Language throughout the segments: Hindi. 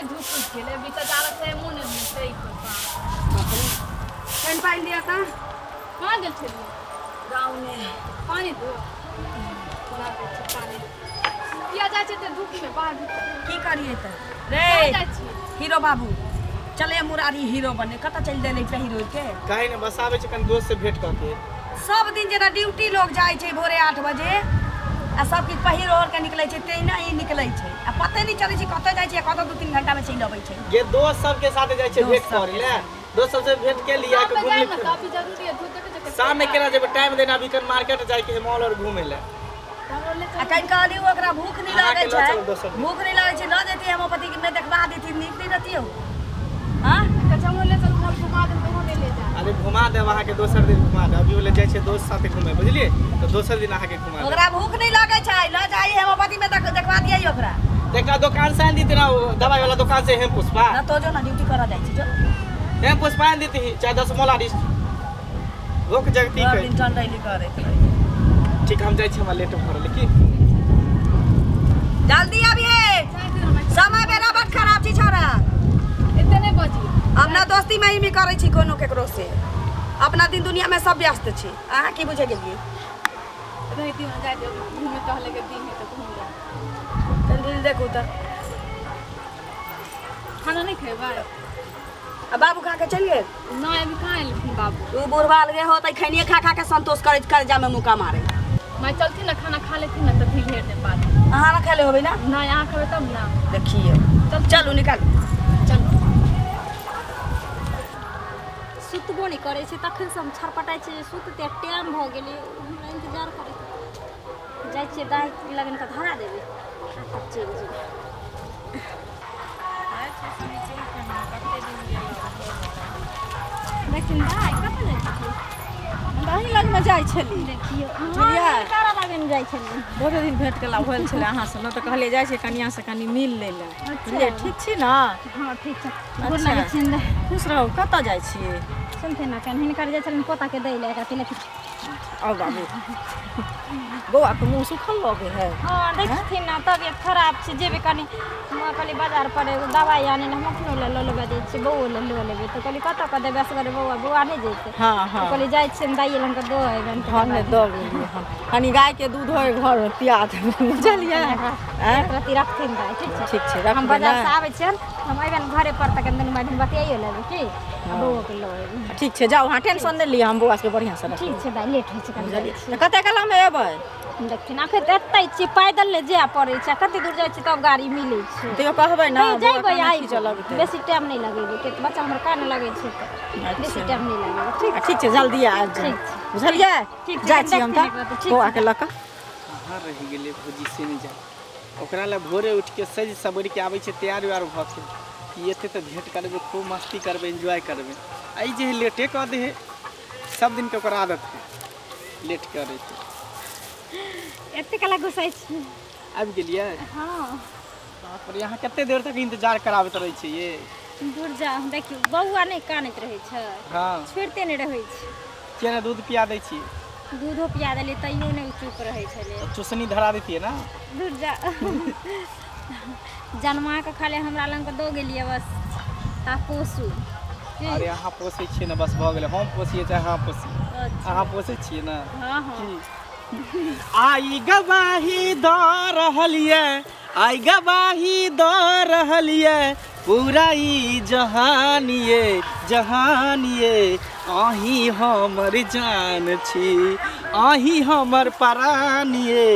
ने धूप गेले बीता चालक से मुने से ही पता पेन पाइन दिया था कहां गेल छे गांव में पानी दो ना पानी किया जाय छे ते धूप में बाहर की करिए त रे हीरो बाबू चले मुरारी हीरो बने कत चल देले पे हीरो के काहे ने बस आवे छ कन दोस्त से भेंट क के सब दिन जेना ड्यूटी लोग जाय छे भोरे 8 बजे आ सब की पहिरो और के निकलै छे तेना ही निकलै छे आ पते नहीं चलै छे कत जाय छे कत 2-3 घंटा में चल आबै छे ये दोस्त सब के साथ जाय छे भेंट करे ले दोस्त सब से भेंट के लिया के घूम ले काफी जरूरी है धूप देखे शाम में केना जब टाइम देना अभी कन मार्केट जाय के मॉल और घूमे ले आ कहीं कहली ओकरा भूख नहीं लागे छे भूख नहीं लागे छे ल देती होम्योपैथी में देखबा देती नीक नहीं रहती हो हां कचम ले चल मॉल घुमा दे तो ले ले जा अरे घुमा दे वहां के दोसर दिन घुमा दे अभी ले जाय छे दोस्त साथे घूमे बुझलिए तो दोसर दिन आके घुमा दे ओकरा भूख नहीं लागे छे ल जाई होम्योपैथी में देखबा दिया ओकरा देखा दुकान से दी तेरा दवाई वाला दुकान से हेम पुष्पा ना तो जो ना ड्यूटी करा जाय छे जो हेम पुष्पा देती चाहे 10 मोला डिस रोक जगती सब के दिन टन रही करे ठीक हम जाय छे हम लेट भर लेकिन जल्दी आबिए समय बराबर खराब छी छोरा इतने बजी अपना दोस्ती में ही में करे छी कोनो केकरो से अपना दिन दुनिया में सब व्यस्त छी अहाँ की बुझे गेलिए रहती हो जाए घूमे टहले के दिन है तो घूम जा दिन देखू त खाना नहीं खेबा आ बाबू खा के चलिए ना अभी कहां आइल बाबू तू बुढ़वा लगे हो त खैनिए खा खा के संतोष करे कर जा में मुका मारे मैं चलती ना खाना खा लेती ना तो फिर ढेर दिन बाद अहाँ ना खेले होबे ना ना यहाँ खेबे तब ना देखिए चलू निकाल चलो सुतबो नहीं करे छे तखन से हम छरपटाई छे सुतते टाइम भ गेले हमरा इंतजार करे जाय छे दाई लगन के धरा देबे तब चल जे लेकिन दाई कत जाय छे दही लग में जाय छली देखियो बुझलियै? तारा लगन जाय छली बहुत दिन भेंट केला होल छले अहाँ से न त कहलिए जाय छै कनिया से कनी मिल ले ले बुझलिए ठीक छी ना हां ठीक छे गोर लगे छिन खुश रहू कत जाय छी सुनते ना कन हिनकर जाय छलन पोता के दै ले एकरा तिले आओ बाबू बौआ के मुंह सुखल लगे है हां देखथिन ना तबियत खराब छे जेबे कनी हम कहली बाजार पर एगो दवाई आने न हम अपनो ले लो लेबे छै बौआ ले लो लेबे तो कहली कत क देबे असगर बौआ नहीं जेते हां हां कहली जाय छिन दाई लंग के दो एबन घर में दो गेलिए हम कनी गाय के दूध होय घर में पिया दे बुझलिए एक राती रखथिन दाई ठीक छे ठीक छै हम रख बाजार से आवे छिन हम एबन घरे पर तक दिन में बतियाइयो लेबे की बौआ के लो ठीक छै जाओ हां टेंशन नहीं लिया हम बौआ के बढ़िया से ठीक छे दाई लेट होय छे बुझलिए कते कला में एबै देखथिन आखिर एतै छी पैदल ले जाय पड़े छे कते दूर जाय छी तब गाड़ी मिलै छे तैयो कहबै ना जइबै आई लगते बेसी टाइम नहीं लगेबे के बच्चा हमर कान लगे छे बेसी टाइम नहीं लगेबे ठीक ठीक छै जल्दी आ जाओ ठीक बुझलिए ठीक छै, जाय छी हम त ठीक बौआ के ल क कहाँ रह गेले भौजी से नहीं जा ओकरा ला भोरे उठ के सज सबड़ के आबै छै तैयार व्यार भ के कि एते त भेंट करबे खूब मस्ती करबे एंजॉय करबे आई जे लेटे क दे सब दिन के ओकर आदत है लेट करे छै एते कला घुसाई छी आबि गेलिए हां बाप रे यहाँ कते देर तक इंतजार कराबत रहै छै ये दूर जा देखियो बौआ नहीं कानत रहे छे हां छोड़ते नहीं रहे छे केना दूध पिया दै छी दूधो पिया देली तैयो नहीं चुप रहे छले चुसनी धरा देतिए ना दूर जा जन्मा के खाले हमरा लंग के दो गेलिए बस ता पोसू अरे यहाँ पोसे छिए ना बस भ गेले हम पोसिए चाहे अहाँ पोसी अहाँ पोसे छिए ना हां हां आई गवाही द रहलिए आई गवाही द रहलिए पूरा ई जहानिए आही हमर जान छी आही हमर परानिए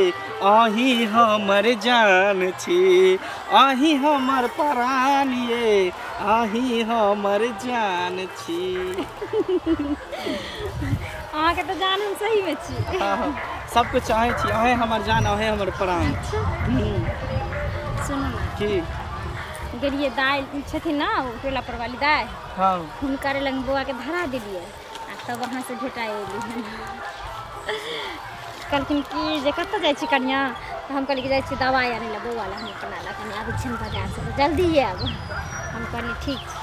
आही हमर जान छी आही हमर परानिए आही हमर जान छी अहाँ के तो जान हम सही में छी हाँ सब कुछ चाहे छी अहे हमर जान अहे हमर प्राण सुनो ना की गेलिए दाई छथिन ना टोला पर वाली दाई हाँ हुनकर लंग बुआ के धरा दिलिए आ तब वहाँ से भेटा एली कहलखिन कि जे कतऽ जाइ छी कनिया तो हम कहली कि जाइ छी दवाई आने ला बौआ ला हम कना ला कनी आबै छी बाजार से जल्दी आब हम कहली ठीक छै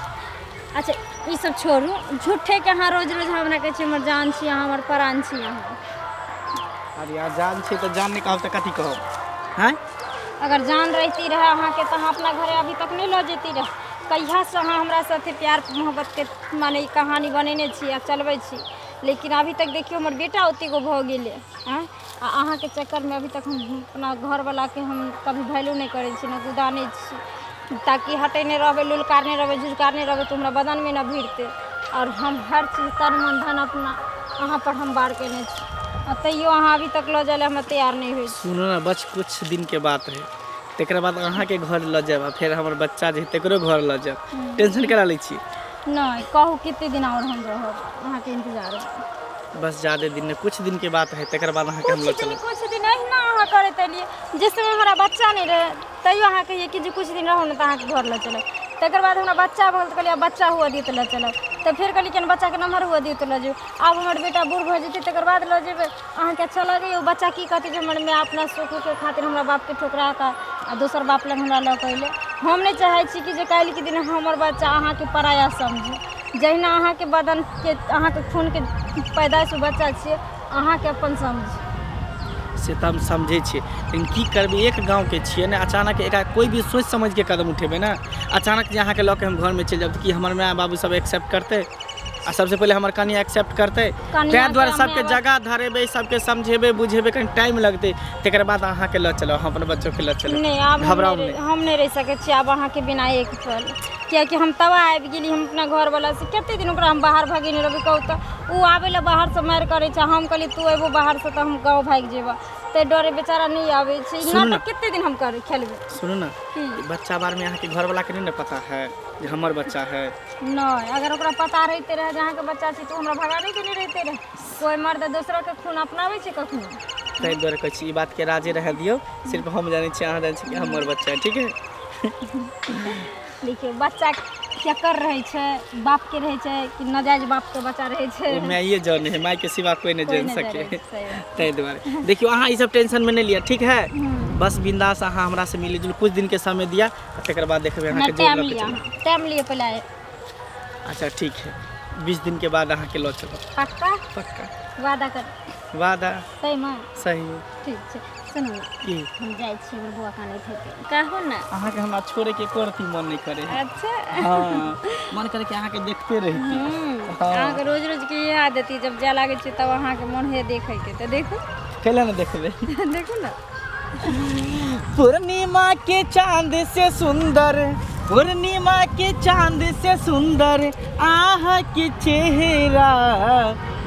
अच्छा ई सब छोड़ू झूठे के अहाँ रोज रोज हमरा कहै छी हमर जान छी अहाँ हमर प्राण छी अहाँ अरे यार जान छे तो जान नहीं कहब तो कथी कहब हैं अगर जान रहती रहे अहाँ के तो अहाँ अपना घरे अभी तक नहीं लऽ जेती रहे। कहिया से अहाँ हमरा साथे प्यार मोहब्बत के माने कहानी बनेने छी आ चलबै छी, लेकिन अभी तक देखियो हमर बेटा ओते गो भऽ गेलै हैं। आ अहाँ के चक्कर में अभी तक हम अपना घर वाला के हम कभी वैल्यू नहीं करै छी, न गुदानै छी, ताकि हटे नहीं रहबै, लुलकारने रहबै, झुझकारने रहबै तो हमरा बदन में न भिड़ते। और हम हर चीज तन मन धन अपना अहाँ पर हम बार केने छी, आ तैयो अहाँ अभी तक लऽ जाए हम तैयार नहीं होइ छी। सुनो ना, बस कुछ दिन के बात है, तकर बाद अहाँ के घर लऽ जाब, फिर हमर बच्चा जे तकरो घर लऽ जाब। टेंशन करा लै छी? नहीं कहू कितने दिन और हम रहब, अहाँ के इंतजार में। बस ज़्यादा दिन नहीं, कुछ दिन के बात है, तकर बाद अहाँ के हम लऽ चलब। कुछ दिन अहिना अहाँ करैत एलियै, जिस समय हमारा बच्चा नहीं रहे तैयो अहाँ कहिए कि जे कुछ दिन रहू ने तो अहाँ के घर लऽ चलब। तकर बाद हमरा बच्चा भऽ गेल तऽ कहलियै बच्चा हुआ दियै तऽ लऽ चलब। तऽ फेर कहलियै कि बच्चा के नम्हर हुआ दियै तऽ लऽ जाउ। आब हमर बेटा बूढ़ भऽ जेतै तकर बाद लऽ जेबै। अहाँ के अच्छा लगैए ओ बच्चा की कहतै जे हमर माय अपना सुख के खातिर हमरा बाप के ठोकरा कऽ आ दोसर बाप लग हमरा लऽ कऽ अयलै। हम नहीं चाहै छी कि जे काल्हि के दिन हमर बच्चा अहाँ के पराया समझे। जहिना अहाँ के बदन के अहाँ के खून के पैदाइश बच्चा छियै, अहाँ के अपन समझी। से तऽ हम समझै छियै, लेकिन की करबै, एक गाँव के छियै ने, अचानक एक कोई भी सोच समझ के कदम उठेबै ना, अचानक जे अहाँ के लऽ के हम घर में चलि जाब कि हमर माय बाबू सब एक्सेप्ट करतै? आ सबसे पहले हमर कनिया एक्सेप्ट करतै? ताहि दुआरे सबके जगह धरेबै, सबके समझेबै बुझेबै, कनि टाइम लगतै, तकर बाद अहाँ के लऽ चलब, हम अपन बच्चों के लऽ चलब। नहीं आब घबराउ नहीं। हम नहीं रह सकै छी आब अहाँ के बिना एक पल, कियाकि हम तबाह आबि गेली। हम अपना घर वाला से कते दिन ओकरा हम बाहर भगेने रहबै, कहू तऽ ओ आबै लए बाहर से मारि करै छै। हम कहली तू एबो बाहर से तऽ हम गाँव भागि जेबा, ते डरे बेचारा नहीं आबै छै। ना तो कते दिन हम कर खेलबै। सुनू ना, बच्चा बारे में अहाँ के घर वाला के नहीं ना पता है जे हमर बच्चा है? नहीं अगर ओकरा पता रहते रहे जहाँ के बच्चा छै तो हमरा भगाने के नहीं रहते रहे। कोई मर्द दूसरा के खून अपनाबै छै कखनो? ताहि दुआरे कहै छी ई बात के राजे रह दियौ, सिर्फ हम जानै छी, अहाँ जानै छी कि हमर बच्चा है, ठीक है? देखिए बच्चा केकर रहे छै, बाप के रहे छै कि नाजायज बाप के बच्चा रहे छै? ओ माइए जाने है, माई के सिवा कोई नहीं जान सके। सही। ताहि दुआरे देखियो अहाँ ई सब टेंशन में नहीं लिया, ठीक है? बस बिंदास अहाँ हमरा से मिली जुल, कुछ दिन के समय दिया, तकर बाद देखबै अहाँ के जोड़ टाइम लऽ के लिया, चलब। टाइम लिए पहले आए। अच्छा ठीक है, 20 दिन के बाद अहाँ के लऽ चलब। पक्का पक्का वादा कर? वादा? सही में? सही। ठीक छै सुनू ना, की हम जाइ छी हमर बुआ काने थे कहू ना। अहाँ के हमरा छोड़े के एको रत्ती मन नहीं करे है। अच्छा हाँ, मन करे कि अहाँ के देखते रहिती। हाँ। अहाँ के रोज रोज के याद देती, जब जाय लागे छै तब अहाँ के मन है देखे के, तो देखू कैला ना देखबे? देखू ना। पूर्णिमा के चांद से सुंदर, पूर्णिमा के चांद से सुंदर आह के चेहरा,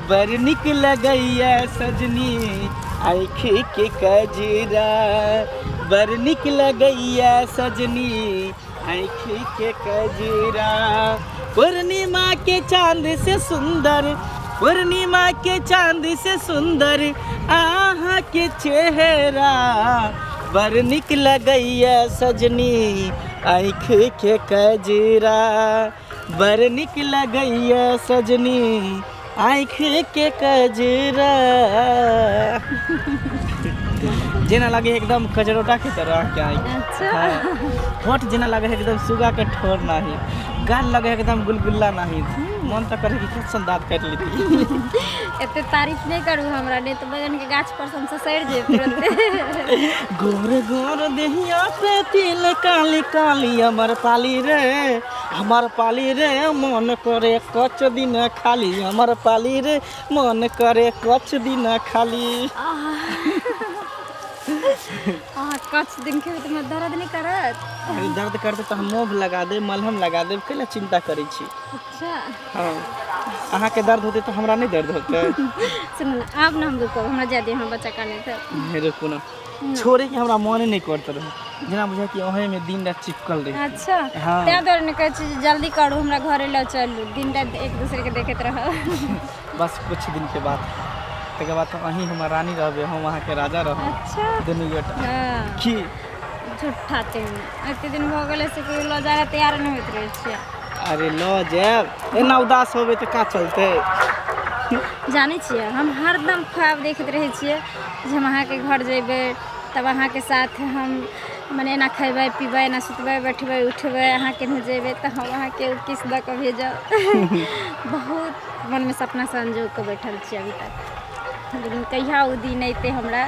बर निक लगैया सजनी आँखि के कजरा, बर निक लगैया सजनी आँखि के कजरा। पूर्णिमा के चांद से सुंदर, पूर्णिमा के चांद से सुंदर आह के चेहरा, बर निक लगैया सजनी आँख के कजरा, बर निक लगैया सजनी आँख के कजरा। जेना लगे एकदम कजरोटा के तरह के आँख। अच्छा। हाँ। होठ जेना लगे एकदम सुगा के ठोर नहीं, गाल लगे एकदम गुलगुल्ला नहीं, मन तो करे कि कैसन दाँत काट लेती। एते तारीफ नहीं करू हमरा, नहीं तो बगन के गाछ पर हम ससैर जे तुरंत। गोर गोर देहिया पे तिल काली काली हमर पाली रे, हमर पाली रे मन करे कच दिन खाली, हमर पाली रे मन करे कच दिन खाली। कच दिन खेबे तो मैं दर्द नहीं करत? अरे दर्द करते तो हम मोभ लगा दे, मलहम लगा दे, कैला चिंता करै छी? अच्छा। हाँ, अहाँ के दर्द होते तो हमरा नहीं दर्द होते? सुनू ना, आब ना हम रुको, हमरा जादे हम बच्चा काने थे। नहीं रुकू ना, छोड़े के हमरा मन नहीं करते रहे, जेना बुझा कि ओहे में दिन रात चिपकल रही। अच्छा। हाँ। त्या द्वारे कहै छी जल्दी करू, हमरा घरे लऽ चलू, दिन रात एक दूसरे के देखैत रह। बस कुछ दिन के बाद, तकर बाद तो अहीं हमर रानी रहबे, हम वहाँ के राजा रहब। अच्छा। दुनू गोटा। हाँ। की झूठा तेन एते दिन भऽ गेलै से कि लऽ जाए तैयार नहीं होइत रहै छियै। अरे लऽ जाएब, एना उदास होबे तो का चलते? जानै छियै हम हरदम ख्वाब देखैत रहै छियै जे हम अहाँके घर जेबै, तब अहाँके साथ हम मने एना खयबै पीबै, एना सुतबै बैठबै उठबै, अहाँ केनहु जेबै तऽ हम अहाँके किस दऽ कऽ भेजब। बहुत मनमे सपना संजोग कऽ बैठल छी अभी तक, लेकिन कहिया ओ दिन अयतै हमरा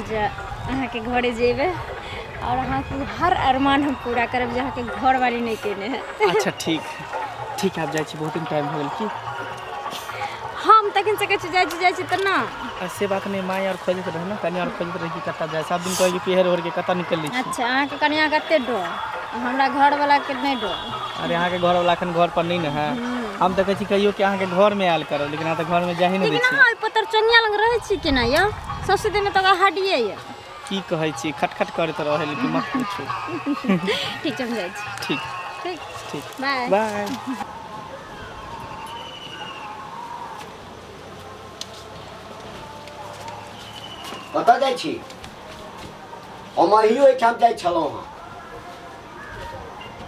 जे अहाँके घरे जेबै, और अहाँ के हर अरमान हम पूरा करब जहाँ के घर वाली नहीं केने है। अच्छा ठीक ठीक आप जाइ छी बहुत दिन टाइम हो गेल की हम तखन से कहै छी जाइ छी त ना ऐसे बात नहीं माय और खोजत रहे ना कन्या और खोजत रहे कि कत्ता जाए सब दिन कहली पहर ओढ़ के कत्ता निकल ली छी। अच्छा अहाँ के कन्या कते डर हमरा घर वाला के नहीं डर। अरे अहाँ के घर वाला अखन घर पर नहीं न है हम तो कहै छी कहियो कि अहाँ के घर में आयल करब लेकिन अहाँ तो घर में जा ही नहीं दै लेकिन छी। अहाँ पतर चनिया लग रहै छी कि ना या सबसे दिन तो हडिए या की कहै छी खटखट करत रहे लेकिन मत पूछो। ठीक हम जाइ छी। ठीक ठीक ठीक बाय बाय। कतऽ जाइ छी हम अहियो एहिठाम जाइ छलहुँ हँ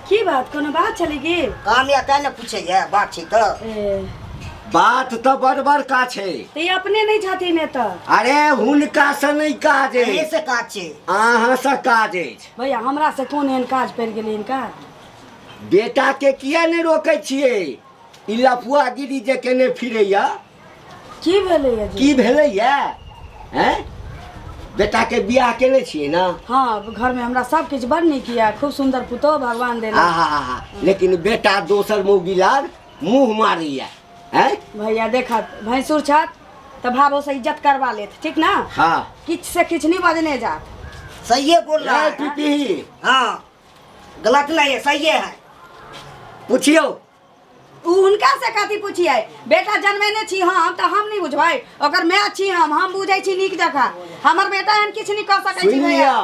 की बात कोनो बात छलै की काम या तैं ने पूछैया बात छै तऽ बात तऽ बड़ बड़का छै ते अपने नहीं छथिन एतऽ अरे हुनका से नहीं काज एहे अछि से काज छै अहाँ से काज अछि भैया हमरा से कोन एहन काज पड़ि गेलै इनका बेटा के किया नहीं रोकै छियै ई लफुआगिरी जे केने फिरैया की भेलैया जी की भेलैया हैं बेटा के बियाह केने छियै ना। हाँ घर में हमरा सब किछ बड़ नीक यऽ खूब सुंदर पुतोह भगवान देला। आहा लेकिन बेटा दोसर मौगी लाग मुँह मारैया हैं भैया देखत भैंसुर छत तो भावो से इज्जत करवा लेत ठीक ना हाँ किछ से किछ नहीं बजने जात। सही बोल रहा ए है पीपी हाँ गलत नहीं है सही है पूछियो उनका से कथी पूछिए बेटा जन्मेने छी हम तो हम नहीं बुझबै ओकर माय छी हम बुझै छी नीक जकाँ हमर बेटा एहन किछ नहीं कर सकै छी सुनिया भैया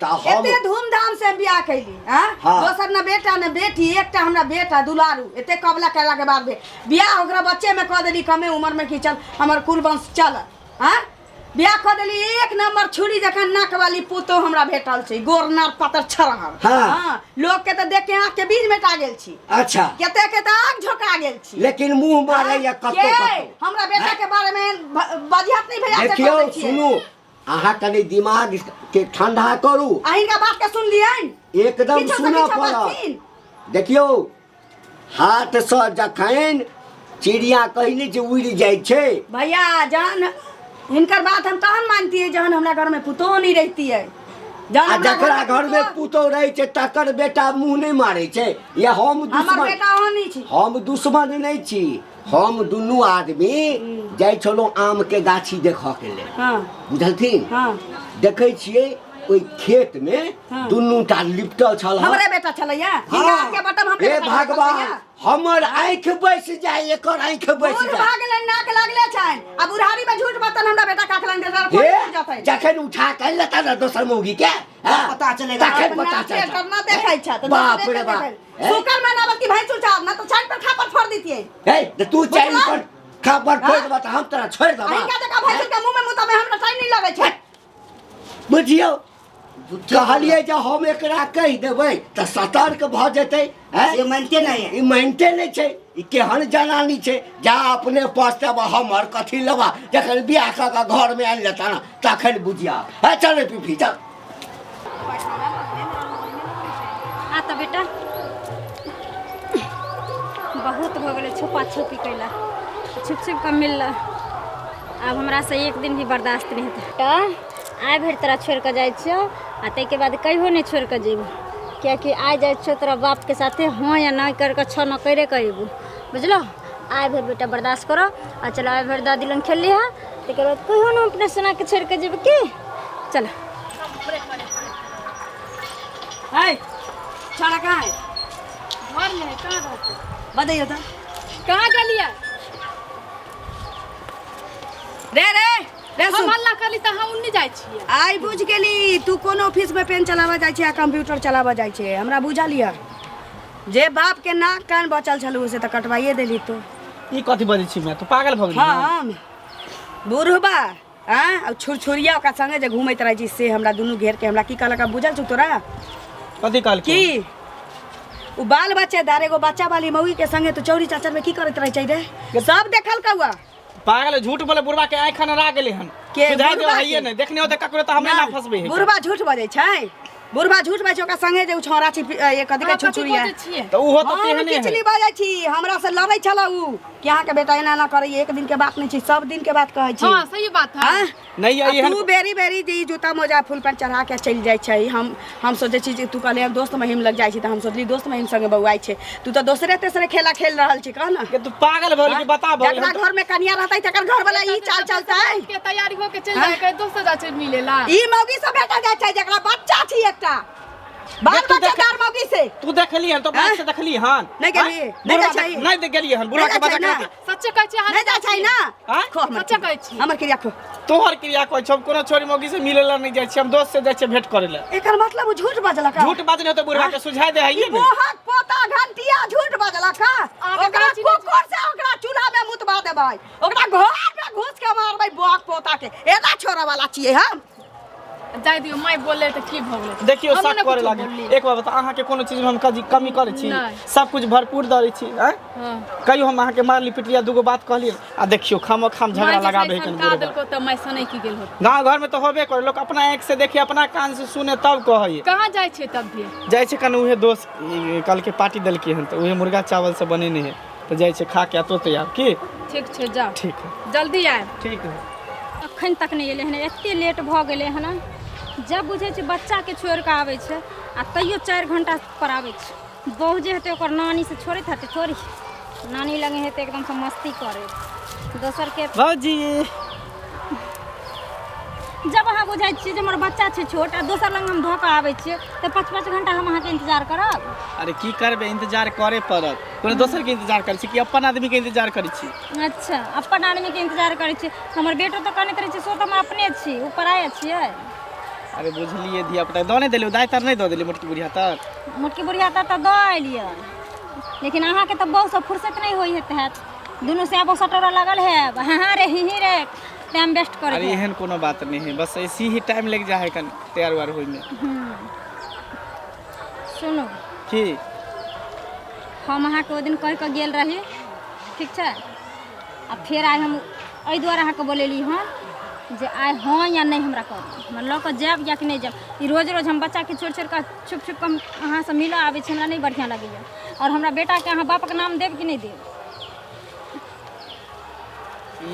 तऽ हम एते धूमधाम से बियाह कैली हां हाँ। दोसर न बेटा न बेटी एकटा हमरा बेटा दुलारू एते कबला कैला के बाद बियाह ओकरा बच्चे में कह देली कमे उम्र में कि चल हमर कुल वंश चल हां बियाह कह देली एक नंबर छुरी जखन नाक वाली पुतो हमरा भेटल छै गोरनार पतर छरहर हाँ। हां लोग के त देख के आंख के बीज मेटा गेल छी अच्छा केते के त आंख झोका गेल छी लेकिन मुँह मारैया कतौ के? कतौ हमरा बेटा के बारे में बजियात नहीं भैया से देखियो कहै छियै। सुनू अहाँ कनी दिमाग के ठंडा करू अहिंका बात के सुन लियन एकदम पीछे से सुनऽ पीछे पड़त बजथिन। देखियो हाथ से जखन चिड़िया कहने जे उड़ि जाइ छै भैया जहन हिनकर बात हम तहन मानती है जहन हमरा घर में पुतोह नहीं रहती है जहन आ हमरा जकरा घर में पुतोह- पुतोह रहै छै तकर बेटा मुँह नहीं मारै छै या हम हमर दुश्मन बेटा ओहन नहीं छी हम दुश्मन नहीं छी हम दुनू आदमी जाइ छलहुँ आम के गाछी देखऽ के लेल हाँ बुझलथिन हाँ देखै छियै ओहि खेत में हाँ। दुनू टा लिपटल छल हमरे बेटा छलैया हिनका के बटम हमरे हे बेटा भगवान छलैया। हमर आँखि बैस जाए एकर आँखि बैस बूढ़ जाए भाग ले नाक लागले छन आ बुढ़ारी में झूठ बतन हमरा बेटा काखलन दे दर कोई हे जतै जखन उठा के लेता ना दोसर मौगी के हाँ, पता चलेगा। तखन पता अपना चलेगा करना देखै छ त बाप रे बाप हे? सुकर मनावत की भैंसुर चार ना तो छाट पर खापर फोड़ दीतिए हे तो तू चाइल बुझला? पर खापर फोड़ देबा त हम तोरा छोड़ देबा अहिंका जका भैंसुर के मुंह में मुता में हमरा टाइम नहीं लगे छै बुझियो कहलिए जे हम एकरा कहि देबै त सतर्क भ जेतै हैं ये मानते नहीं है ई मानते नहीं छै ई केहन जनानी छै जा अपने पछताब हमर कथी लेबा जखन बियाह कऽ के घर में आनि लेता ना तखन बुझिया है चल पीपी चल आ तो बेटा बहुत हो गए छुपा छुपी कैला छुप छुप के मिलल अब हमरा से एक दिन भी बर्दाश्त नहीं होता आइ भरि तोरा छोड़ के जाइ छियो आ ताहिके बाद कहियो नहीं छोड़ के जेबू कियाकि आइ जाइ छियो तोरा बाप के साथे हाँ या नहीं करके छ न करे कहबू बुझलो आइ भरि बेटा बर्दाश्त करो आ चलो आइ भरि दादी लंग खेल लिहा ताहिके बाद कहियो ना अपने सोना के छोड़ के जेबू की चलो है छाड़ा कहाँ है घर में है कहाँ रहते बताइए तो कहाँ गेलिए रे रे रे हम सुन हल्ला करली त हम उन्नी जाइ छियै आई बुझ गेली तू कोनो ऑफिस में पेन चलावा जाइ छै आ कंप्यूटर चलावा जाइ छै हमरा बुझलिया जे बाप के नाक कान बचल छलू से त कटवाइए देली तू ई कथी बजै छी मैं तो पागल भ गेली ना? हम बुढ़बा हां अब छुरछुरिया ओकरा संगे जे घुमैत रहै छी से हमरा दुनू घेर के हमरा की कहलक बुझल छौ तोरा कथी काल की उ बाल बच्चेदार एगो बच्चा वाली मौगी के संगे तू चौरी चाचर में की करत रहै छै रे सब देखल कौआ पागल झूठ बोले बुढ़वा के आँखि न रा गेले हन के सुधार दे बुढ़वा हइए के? नहीं देखने होते ककरो त हमें ना फसबे है बुढ़बा झूठ बजै छै बुढ़बा झूठ बाजै ओकरा संगे जे छौरा छी ये कथि के छुछुरी है छियै तो उहो तो हम तेहने किचली है बाजै छी हमरा से लड़ै छला उ कि अहाँ के बेटा एना ना करे एक दिन के बात नहीं छी सब दिन के बात कहै छी हाँ सही बात है हाँ? नहीं आ है एहन तू बेरी बेरी जी जूता मोजा फूल पैंट चढ़ा के चल जाय छै हम सोचे छी जे तू कहले दोस्त महिम लग जाय छी त हम सोचली दोस्त महिम संगे बौआई छै तू तो दूसरे तेसरे खेला खेल रहल छी कह ना के तू पागल भइल कि बता भइल जकरा घर में कन्या रहतै तकर घर वाला ई चाल चलतै के तैयारी होके चल जाए के दोस्त जा छै मिलेला ई मौगी से भेटा जाय छै जकरा बच्चा छी एकटा बाल तू बच्चा देख- दार मौगी से तू देखली हन तो बात से देखली हन नहीं गेली, हाँ? नहीं बुढ़वा जाइ छै। नहीं देख गेली हन बुढ़वा के नहीं जाइ बच्चा छै के सच्चे कहै छी अहाँ नहीं जाय छै ना हाँ? खो हमर सच्चा कहै छी हमर क्रिया खो तोहर क्रिया कोइ छम कोनो छोरी मौगी से मिलेला नहीं जाय छी हम दोस्त से जाय छी भेंट करे ले एकर मतलब उ झूठ बजला का झूठ बात नहीं तो बुढ़वा के सुझाय दे है ये ने मोहक पोता घंटिया झूठ बजला का आगे ओकरा कहै छी ने- कुकुर से ओकरा चूल्हा में मुतबा देबै ओकरा घर में घुस के मारबै बोक पोता के एना छोरा वाला छियै हम जाय दियो माय बोले त की भ गेलै देखियो हम सब ने करे कुछो लागे बोलली। एक बार बता अहाँ के कोनो चीज में हम कमी करे छी नहीं। सब कुछ भरपूर दरै छी हैं हां कहियो हम अहाँ के मारली पिटलिया दूगो बात कहली आ देखियो खाम झगड़ा लगाबे के का दिल को त मैं सनै की गेल होत गांव घर में तो होबे करे लोग अपना आंख से देखे अपना कान से सुने तब कहे कहां जाय छै तब भी जाय छै कन उहे दोस्त कल के पार्टी देलकी हन तो उहे मुर्गा चावल से बनेने है तो जाय छै खा के तो तैयार की ठीक छै जाओ ठीक है जल्दी आए ठीक है अखन तक नहीं एलै हन एते लेट भऽ गेलै हन जब बुझै छै बच्चा के छोड़ि कऽ आबै छै आ तैयो 4 घंटा पर आबै छै बहू जे हेतै ओकर नानी से छोड़ैत हेतै थोड़ी नानी लगे हेतै एकदम से मस्ती करे दोसर के भौजी जब अहाँ बुझै छियै जे हमर बच्चा छै छोट आ दोसर लग हम धऽ कऽ आबै छियै तऽ 5-5 घंटा हम अहाँके इंतजार करब अरे की करबे इंतजार करे पड़त कोनो दोसर के इंतजार करे छी कि अपन आदमी के इंतजार करे छी अच्छा अपन आदमी के इंतजार करै छियै हमर बेटो तऽ कहैत रहै छै सो तऽ हम अपने छी ऊपर आए छियै अरे बुझलिए धिया पुता दऽ नहीं देलियो दाय तर नहीं दऽ देलियो मोटकी बुढ़िया तर मोटकी बुढ़िया तऽ दऽ एलियै लेकिन अहाँके तऽ बहुत सब फुर्सत नहीं होई हैत दुनू से आबो सटोरा लगल है हाँ रे ही रे टाइम वेस्ट करे अरे एहन कोनो बात नहीं है बस ऐसी ही टाइम लग जा है कन तैयार वार होई में सुनो की हम अहाँके ओ दिन कहि कऽ गेल रही ठीक छै आ फेर आइ हम एहि दुआरे अहाँके बोलेली हँ जे आइ हाँ या नहीं हमरा कहू हमरा लऽ कऽ जायब या कि नहीं जायब ई रोज रोज हम बच्चाके छोड़ि छोड़ि कऽ छुप छुप कऽ अहाँसँ मिलऽ आबै छै हमरा नहीं बढ़िआँ लगैए और हमरा बेटाके अहाँ बापके नाम देब कि नहीं देब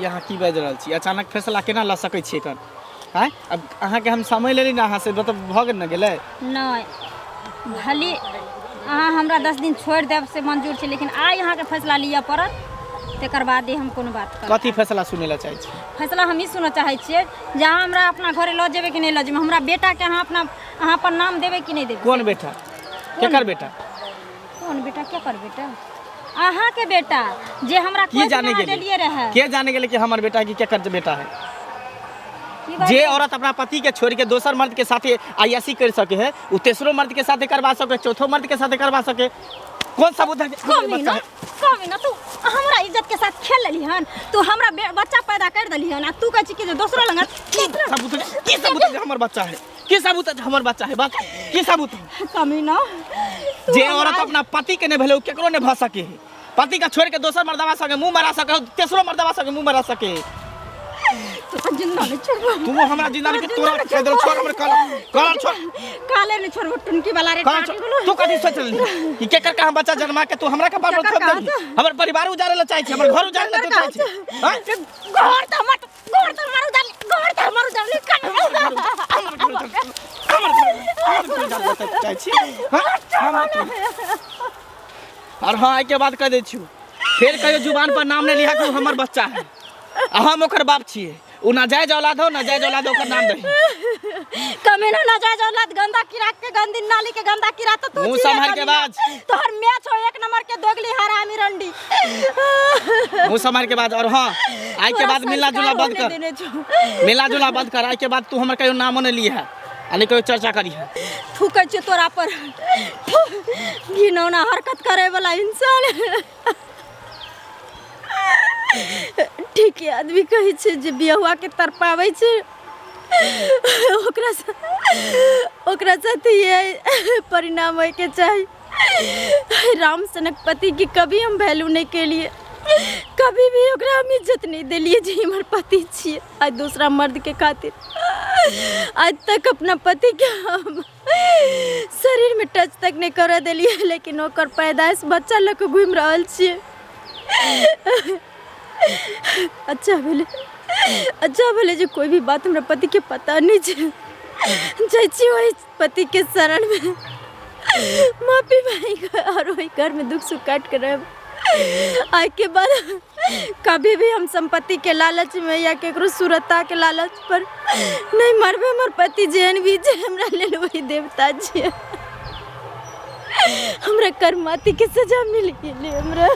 यहाँ की बाजि रहल छी अचानक फैसला केना लऽ सकै छियै कन हैं अब अहाँके हम समय लेली ना अहाँ से मतलब भऽ गेल न गेलै नहीं भली अहाँ हमरा 10 दिन छोड़ि देब से मंजूर छै लेकिन आइ अहाँके फैसला लिअ पड़त तकर बादे हम कोनो बात करब कथी फैसला सुनै लए चाहै छी फैसला हम ई सुनऽ चाहै छियै जे अहाँ हमरा अपना घरे लऽ जेबै कि नहीं लऽ जेबै हमरा बेटाके अहाँ अपन नाम देबै कि नहीं देबै कौन बेटा केकर बेटा कौन बेटा क्या कर बेटा अहाँके बेटा जे हमरा की जाने देलिए गेली रहे के जाने गेलै कि हमर बेटा की केकर बेटा है की बात जे है? औरत अपना पति के छोड़ के दोसर मर्द के साथे आयासी कर सके है वो तेसरो मर्द के साथे करवा सके चौथो मर्द के साथे करवा सके कौन सबूत है कि हमर बच्चा है? कमी ना तू हमरा इज्जत के साथ खेल लेली हन तू हमरा बच्चा पैदा कर देली हन आ तू कहै छी कि जे दोसरो लंग सबूत है? की सबूत है जे हमर बच्चा है की सबूत है जे हमर बच्चा है बात की सबूत है कमी ना जे औरत अपना पति के नहीं भेले केकरो नहीं भ सके है पति का छोड़ के दोसर मर्दवा सके मुंह मरा सके तेसरो मर्दवा सके मुंह मरा सके तू तो जिंदा नहीं छोड़बो तू हमरा जिंदा के तोरा कह दे छोड़ हमर कलर छोड़ काले नहीं छोड़बो टुनकी वाला रे कलर छोड़ तू कथि सोच रही कि केकर का हम बच्चा जन्मा के तू हमरा के बाप छोड़ दे हमर परिवार उजारे ला चाहे छी हमर घर उजारे ला चाहे छी हां घर तो हमर उजाले चाहे छी और हाँ एक के बात कह दे छी फिर कहियो जुबान पर नाम नहीं लिखा कि हमर बच्चा है हम ओकर बाप छिए उ नाजायज औलाद हो नाजायज औलाद ओकर नाम दही कमेनो नाजायज औलाद गंदा कीड़ा के गंदी नाली के गंदा कीड़ा तो तू मुंह संभाल के बाज तोहर मैच हो एक नंबर के दोगली हरामी रंडी मुंह संभाल के बाद और हाँ आज के बाद मिलना जुलना बंद कर मिलना जुलना बंद कर आज के बाद तू हमर कहियो नामो नहीं लिए है अने कोई चर्चा करी है थूकै छै तोरा पर घिनौना हरकत करे वाला इंसान ठीक है आदमी कहै छै जे बियाहुआ के तरपाबै छै ओकरा साथ ये परिणाम होय के चाही राम सनक पति की कभी हम वैल्यू नहीं के लिए कभी भी ओकरा हम इज्जत नहीं देलिए जे हमर पति छिए आज दूसरा मर्द के खातिर आज तक अपना पति के हम शरीर में टच तक नहीं कर दिलिए, लेकिन ओकर पैदाइश बच्चा लेके घूम रहल छिए। अच्छा भेले जे कोई भी बात हमरा पति के पता नहीं है। जाइ छी वही पति के शरण में माफी मांग और वही घर में दुख सुख काट कर रह। आज के बाद कभी भी हम संपत्ति के लालच में या केकरो सुरता के लालच पर नहीं मरबे। हमर पति जेहन भी जे हमरा लेल वही देवता जी। हमरा कर्माति के सजा मिल गेले हमरा।